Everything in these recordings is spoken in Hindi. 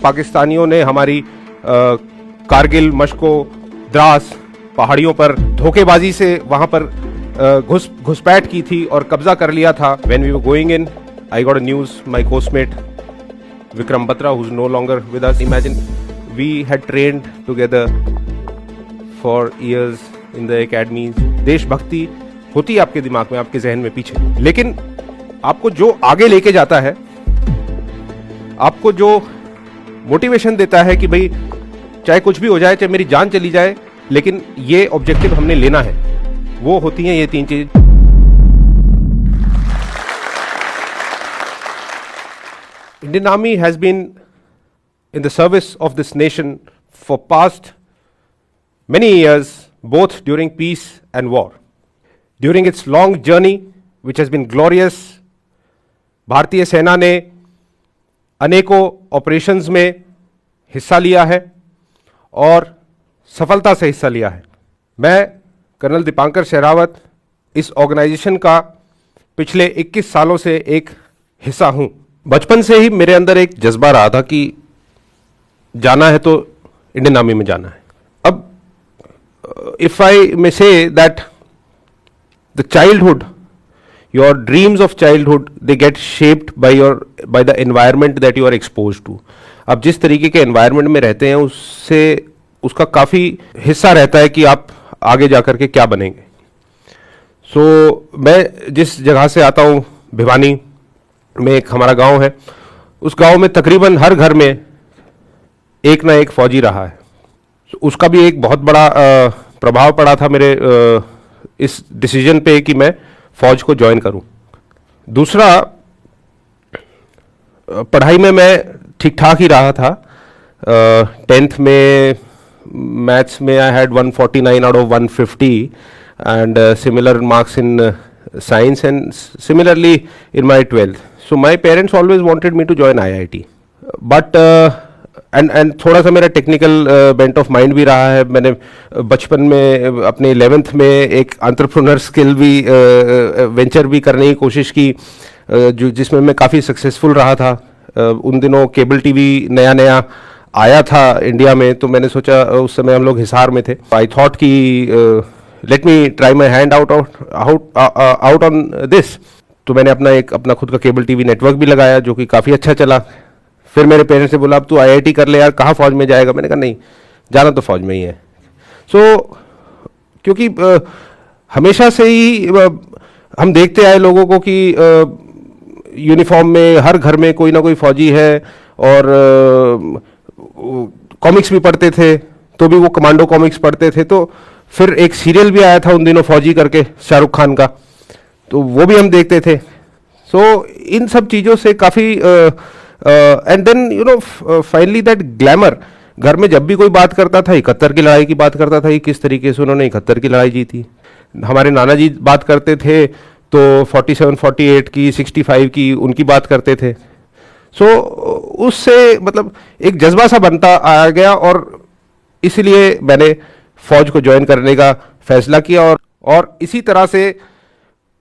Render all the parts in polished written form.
पाकिस्तानियों ने हमारी कारगिल, मशको, द्रास पहाड़ियों पर धोखेबाजी से वहां पर घुसपैठ की थी और कब्जा कर लिया था। When we were going in, I got a news. My coastmate Vikram Batra, who's no longer with us. Imagine we had trained together for years in the academies. देशभक्ति होती है आपके दिमाग में, आपके जहन में पीछे, लेकिन आपको जो आगे लेके जाता है, आपको जो मोटिवेशन देता है कि भाई चाहे कुछ भी हो जाए, चाहे मेरी जान चली जाए, लेकिन ये ऑब्जेक्टिव हमने लेना है, वो होती हैं ये तीन चीज। Indian Army has been in the service of this nation for past many years, both during peace and war. During its long journey, which has been glorious, भारतीय सेना ने अनेकों ऑपरेशंस में हिस्सा लिया है और सफलता से हिस्सा लिया है। मैं कर्नल दीपांकर शेरावत इस ऑर्गेनाइजेशन का पिछले 21 सालों से एक हिस्सा हूं। बचपन से ही मेरे अंदर एक जज्बा रहा था कि जाना है तो इंडियन आर्मी में जाना है। अब if I may say that the childhood, your dreams of childhood, they get shaped by the environment that you are exposed to. आप जिस तरीके के environment में रहते हैं उससे उसका काफ़ी हिस्सा रहता है कि आप आगे जाकर के क्या बनेंगे। मैं जिस जगह से आता हूँ, भिवानी में एक हमारा गांव है, उस गांव में तकरीबन हर घर में एक ना एक फौजी रहा है। उसका भी एक बहुत बड़ा प्रभाव पड़ा था मेरे इस डिसीजन पे कि मैं फौज को ज्वाइन करूं। दूसरा, पढ़ाई में मैं ठीक ठाक ही रहा था। 10th में मैथ्स में I had 149 out of 150 and similar marks in science and similarly in my 12th। So my parents always wanted me to join IIT, but and थोड़ा सा मेरा टेक्निकल बेंट ऑफ माइंड भी रहा है। मैंने बचपन में अपने 11th में एक एंटरप्रेन्योर स्किल भी वेंचर भी करने की कोशिश की, जिसमें मैं काफ़ी सक्सेसफुल रहा था। उन दिनों केबल टीवी नया नया आया था इंडिया में, तो मैंने सोचा, उस समय हम लोग हिसार में थे, आई थॉट कि let me try my hand out on this. तो मैंने अपना खुद का केबल टीवी नेटवर्क भी लगाया, जो कि काफ़ी अच्छा चला। फिर मेरे पेरेंट्स ने बोला अब तू आईआईटी कर ले यार, कहाँ फौज में जाएगा। मैंने कहा नहीं, जाना तो फौज में ही है। क्योंकि हमेशा से ही हम देखते आए लोगों को कि यूनिफॉर्म में हर घर में कोई ना कोई फौजी है, और कॉमिक्स भी पढ़ते थे तो भी वो कमांडो कॉमिक्स पढ़ते थे। तो फिर एक सीरियल भी आया था उन दिनों फौजी करके, शाहरुख खान का, तो वो भी हम देखते थे। इन सब चीज़ों से काफ़ी and then you know finally that glamour. घर में जब भी कोई बात करता था 71 की लड़ाई की बात करता था कि किस तरीके से उन्होंने 71 की लड़ाई जीती। हमारे नाना जी बात करते थे तो 47, 48 की, 65 की उनकी बात करते थे। उससे मतलब एक जज्बा सा बनता आ गया, और इसलिए मैंने फौज को ज्वाइन करने का फैसला किया। और इसी तरह से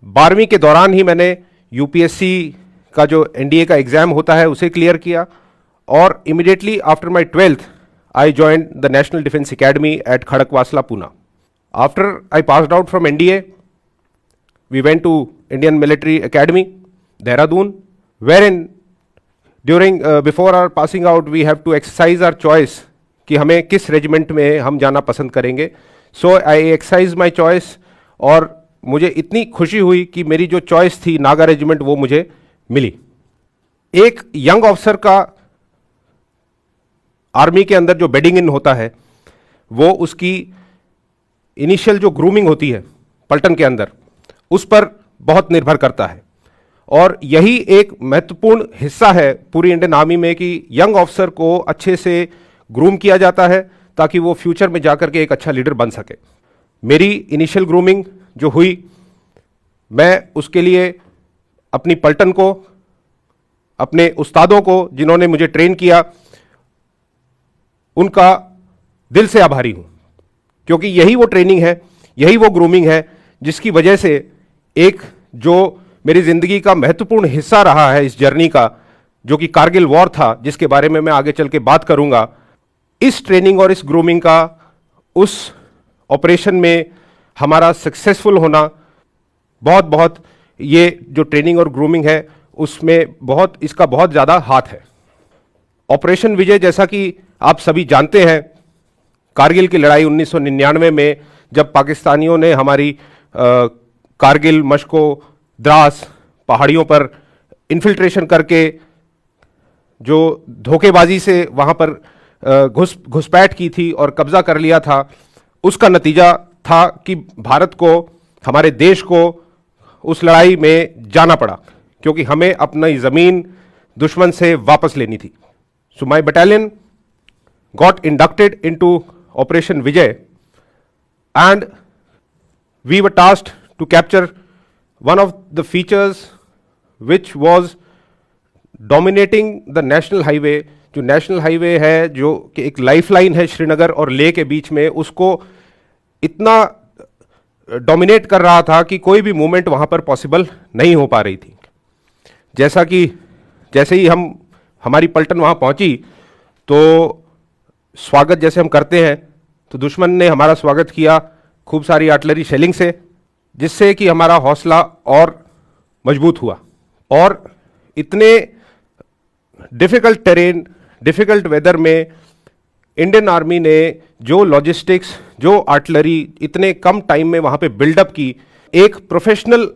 12वीं के दौरान ही मैंने यूपीएससी का जो एनडीए का एग्जाम होता है उसे क्लियर किया, और immediately after my 12th I joined the National Defence Academy at Khadakwasla, Poona. After I passed out from NDA, we went to Indian Military Academy, Dehradun, wherein during before our passing out we have to exercise our choice कि हमें किस रेजिमेंट में हम जाना पसंद करेंगे। सो आई एक्सरसाइज माई चॉइस, और मुझे इतनी खुशी हुई कि मेरी जो चॉइस थी नागा रेजिमेंट वो मुझे मिली। एक यंग ऑफिसर का आर्मी के अंदर जो बेडिंग इन होता है, वो उसकी इनिशियल जो ग्रूमिंग होती है पलटन के अंदर, उस पर बहुत निर्भर करता है। और यही एक महत्वपूर्ण हिस्सा है पूरी इंडियन आर्मी में कि यंग ऑफिसर को अच्छे से ग्रूम किया जाता है ताकि वो फ्यूचर में जाकर के एक अच्छा लीडर बन सके। मेरी इनिशियल ग्रूमिंग जो हुई, मैं उसके लिए अपनी पलटन को, अपने उस्तादों को जिन्होंने मुझे ट्रेन किया, उनका दिल से आभारी हूं, क्योंकि यही वो ट्रेनिंग है, यही वो ग्रूमिंग है जिसकी वजह से एक जो मेरी जिंदगी का महत्वपूर्ण हिस्सा रहा है इस जर्नी का, जो कि कारगिल वॉर था, जिसके बारे में मैं आगे चल के बात करूंगा, इस ट्रेनिंग और इस ग्रूमिंग का उस ऑपरेशन में हमारा सक्सेसफुल होना बहुत बहुत, ये जो ट्रेनिंग और ग्रूमिंग है उसमें बहुत, इसका बहुत ज़्यादा हाथ है। ऑपरेशन विजय, जैसा कि आप सभी जानते हैं, कारगिल की लड़ाई 1999 में जब पाकिस्तानियों ने हमारी कारगिल, मशको, द्रास पहाड़ियों पर इन्फिल्ट्रेशन करके जो धोखेबाजी से वहां पर घुसपैठ की थी और कब्जा कर लिया था, उसका नतीजा था कि भारत को, हमारे देश को उस लड़ाई में जाना पड़ा, क्योंकि हमें अपनी जमीन दुश्मन से वापस लेनी थी। So my battalion got inducted into Operation Vijay, and we were tasked to capture one of the features which was dominating the national highway। जो नेशनल हाईवे है, जो कि एक लाइफलाइन है श्रीनगर और लेह के बीच में, उसको इतना डोमिनेट कर रहा था कि कोई भी मूवमेंट वहां पर पॉसिबल नहीं हो पा रही थी। जैसा कि जैसे ही हमारी पलटन वहां पहुंची, तो स्वागत जैसे हम करते हैं, तो दुश्मन ने हमारा स्वागत किया खूब सारी आर्टिलरी शेलिंग से, जिससे कि हमारा हौसला और मजबूत हुआ। और इतने डिफिकल्ट टेरेन, डिफिकल्ट वेदर में इंडियन आर्मी ने जो लॉजिस्टिक्स, जो आर्टिलरी इतने कम टाइम में वहां पे बिल्डअप की, एक प्रोफेशनल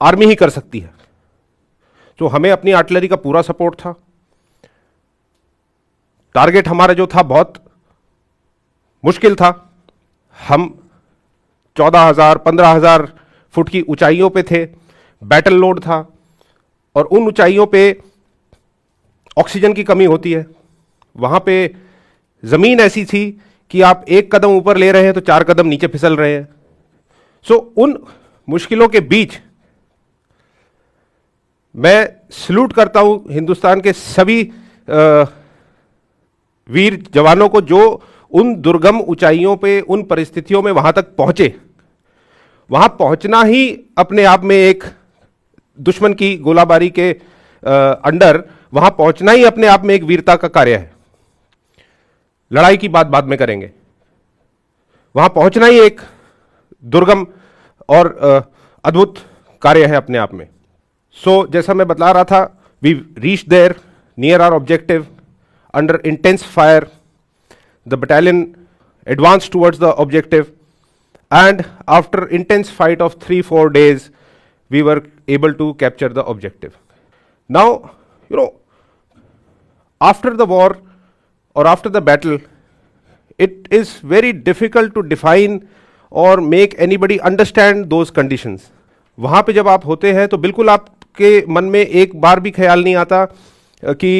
आर्मी ही कर सकती है। तो हमें अपनी आर्टिलरी का पूरा सपोर्ट था। टारगेट हमारा जो था बहुत मुश्किल था। हम 14,000 15,000 फुट की ऊंचाइयों पे थे, बैटल लोड था, और उन ऊंचाइयों पे ऑक्सीजन की कमी होती है। वहां पे जमीन ऐसी थी कि आप एक कदम ऊपर ले रहे हैं तो 4 कदम नीचे फिसल रहे हैं। सो उन मुश्किलों के बीच मैं सल्यूट करता हूं हिंदुस्तान के सभी वीर जवानों को, जो उन दुर्गम ऊंचाइयों पे, उन परिस्थितियों में वहां तक पहुंचे। वहां पहुंचना ही अपने आप में एक, दुश्मन की गोलाबारी के अंडर वहां पहुंचना ही अपने आप में एक वीरता का कार्य है। लड़ाई की बात बाद में करेंगे। वहां पहुंचना ही एक दुर्गम और अद्भुत कार्य है अपने आप में। सो जैसा मैं बता रहा था, we reach there near our objective under intense fire. The battalion advanced towards the objective, and after intense fight of 3-4 days, we were able to capture the objective. Now, after the war or after the battle, it is very difficult to define or make anybody understand those conditions. वहां पे जब आप होते हैं तो बिल्कुल आपके मन में एक बार भी ख्याल नहीं आता कि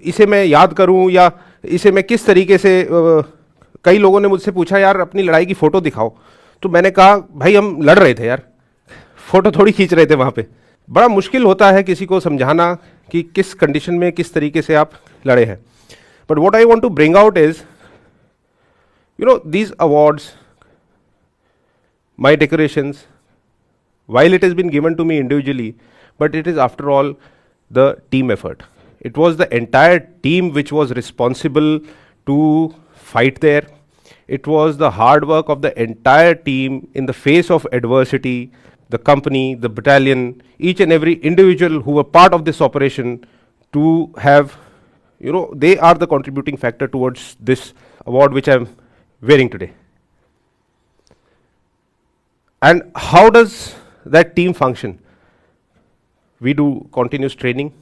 इसे मैं याद करूं या इसे मैं किस तरीके से। कई लोगों ने मुझसे पूछा, यार अपनी लड़ाई की फोटो दिखाओ, तो मैंने कहा भाई हम लड़ रहे थे यार, फोटो थोड़ी खींच रहे थे वहां पे। बड़ा मुश्किल होता है किसी को समझाना कि किस कंडीशन में किस तरीके से आप लड़े हैं। But what I want to bring out is, these awards, my decorations, while it has been given to me individually, but it is after all the team effort. It was the entire team which was responsible to fight there. It was the hard work of the entire team in the face of adversity, the company, the battalion, each and every individual who were part of this operation to have, they are the contributing factor towards this award which I am wearing today. And how does that team function? We do continuous training.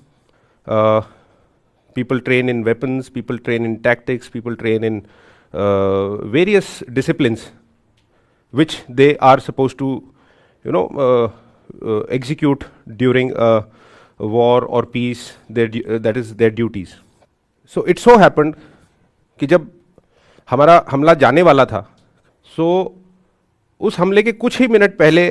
People train in weapons, people train in tactics, people train in various disciplines which they are supposed to execute during a war or peace, that is their duties. So it so happened कि जब हमारा हमला जाने वाला था, so उस हमले के कुछ ही मिनट पहले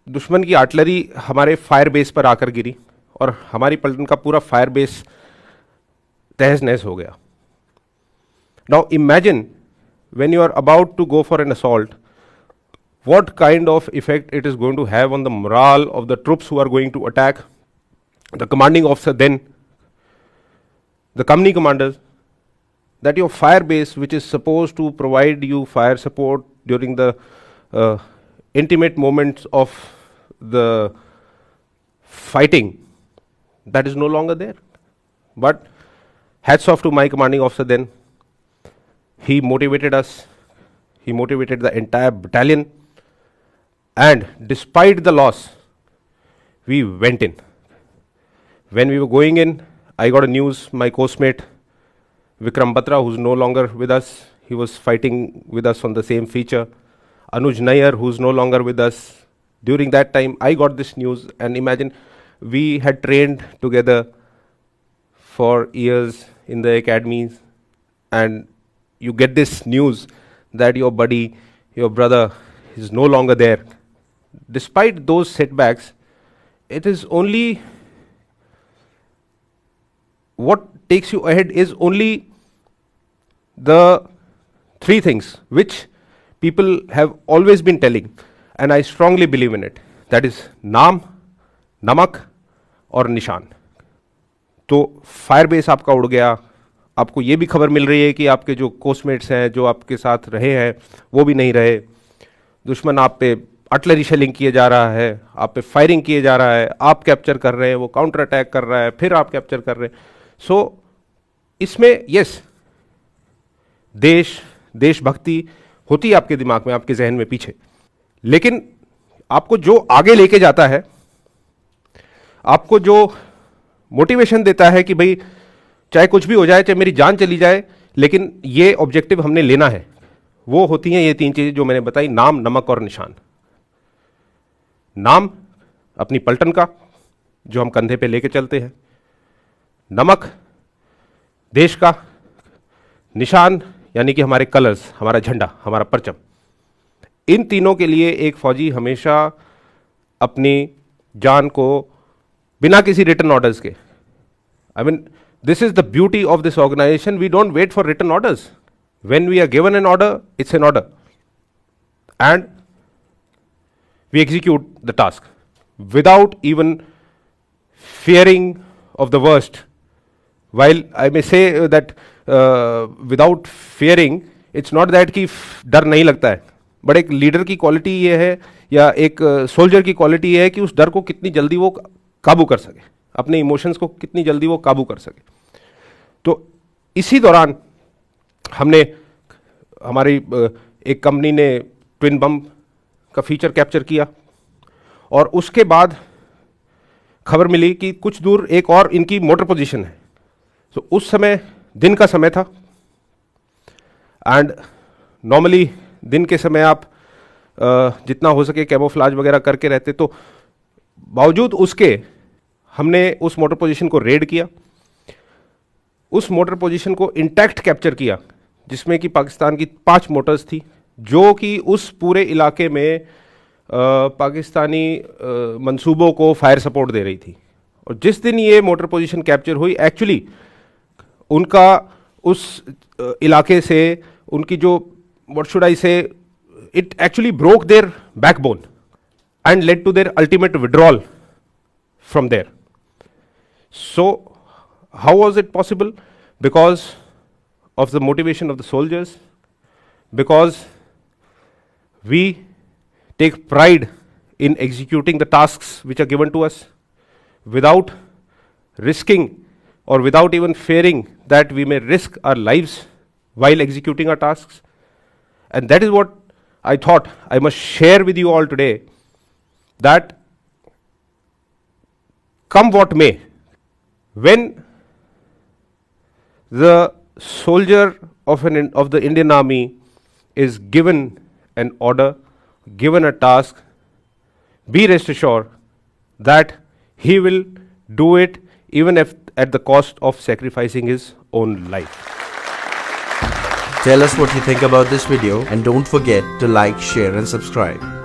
दुश्मन की आर्टिलरी हमारे फायर बेस पर आकर गिरी और हमारी पलटन का पूरा फायर बेस तहस नहस हो गया। Now imagine when you are about to go for an assault, what kind of effect it is going to have on the morale of the troops who are going to attack. The commanding officer then the company commanders, that your fire base, which is supposed to provide you fire support during the intimate moments of the fighting, that is no longer there. But hats off to my commanding officer then. He motivated us, he motivated the entire battalion, and despite the loss, we went in. When we were going in, I got a news, my coastmate Vikram Batra, who's no longer with us, he was fighting with us on the same feature. Anuj Nair, who's no longer with us. During that time, I got this news, and imagine, we had trained together for years in the academies, and you get this news that your buddy, your brother is no longer there. Despite those setbacks, it is only what takes you ahead is only the three things which people have always been telling, and I strongly believe in it. That is नाम, नमक और निशान. तो फायर बेस आपका उड़ गया, आपको ये भी खबर मिल रही है कि आपके जो कोस्टमेट्स हैं, जो आपके साथ रहे हैं, वो भी नहीं रहे. दुश्मन आप पे आर्टिलरी शेलिंग किए जा रहा है, आप पे फायरिंग किए जा रहा है, आप कैप्चर कर रहे हैं, वो काउंटर अटैक कर रहा है, फिर आप कैप्चर कर रहे हैं. सो इसमें यस, देशभक्ति होती है आपके दिमाग में, आपके जहन में पीछे, लेकिन आपको जो आगे लेके जाता है, आपको जो मोटिवेशन देता है कि भाई चाहे कुछ भी हो जाए, चाहे मेरी जान चली जाए, लेकिन ये ऑब्जेक्टिव हमने लेना है, वो होती हैं ये तीन चीजें जो मैंने बताई, नाम, नमक और निशान. नाम अपनी पलटन का जो हम कंधे पे लेके चलते हैं, नमक देश का, निशान यानी कि हमारे कलर्स, हमारा झंडा, हमारा परचम. इन तीनों के लिए एक फौजी हमेशा अपनी जान को बिना किसी रिटन ऑर्डर्स के, I mean this is the beauty of this organisation, we don't wait for written orders. When we are given an order, it's an order and we execute the task without even fearing of the worst. While I may say that without fearing, it's not that कि डर नहीं लगता है, बट एक लीडर की क्वालिटी ये है, या एक सोल्जर की क्वालिटी ये है कि उस डर को कितनी जल्दी वो काबू कर सके, अपने इमोशंस को कितनी जल्दी वो काबू कर सके. तो इसी दौरान हमने, हमारी एक कंपनी ने ट्विन बम का फीचर कैप्चर किया, और उसके बाद खबर मिली कि कुछ दूर एक और इनकी मोटर पोजीशन है. तो उस समय दिन का समय था, एंड नॉर्मली दिन के समय आप जितना हो सके कैमोफ्लाज वगैरह करके रहते, तो बावजूद उसके हमने उस मोटर पोजीशन को रेड किया, उस मोटर पोजीशन को इंटैक्ट कैप्चर किया, जिसमें कि पाकिस्तान की 5 मोटर्स थी, जो कि उस पूरे इलाके में पाकिस्तानी मंसूबों को फायर सपोर्ट दे रही थी. और जिस दिन ये मोटर पोजीशन कैप्चर हुई, एक्चुअली उनका उस इलाके से उनकी जो, what should I say, it actually broke their backbone and led to their ultimate withdrawal from there. So how was it possible? Because of the motivation of the soldiers, because we take pride in executing the tasks which are given to us without risking or without even fearing that we may risk our lives while executing our tasks. And that is what I thought I must share with you all today, that come what may, when the soldier of the Indian Army is given an order, given a task, be rest assured that he will do it even if at the cost of sacrificing his own life. Tell us what you think about this video, and don't forget to like, share and subscribe.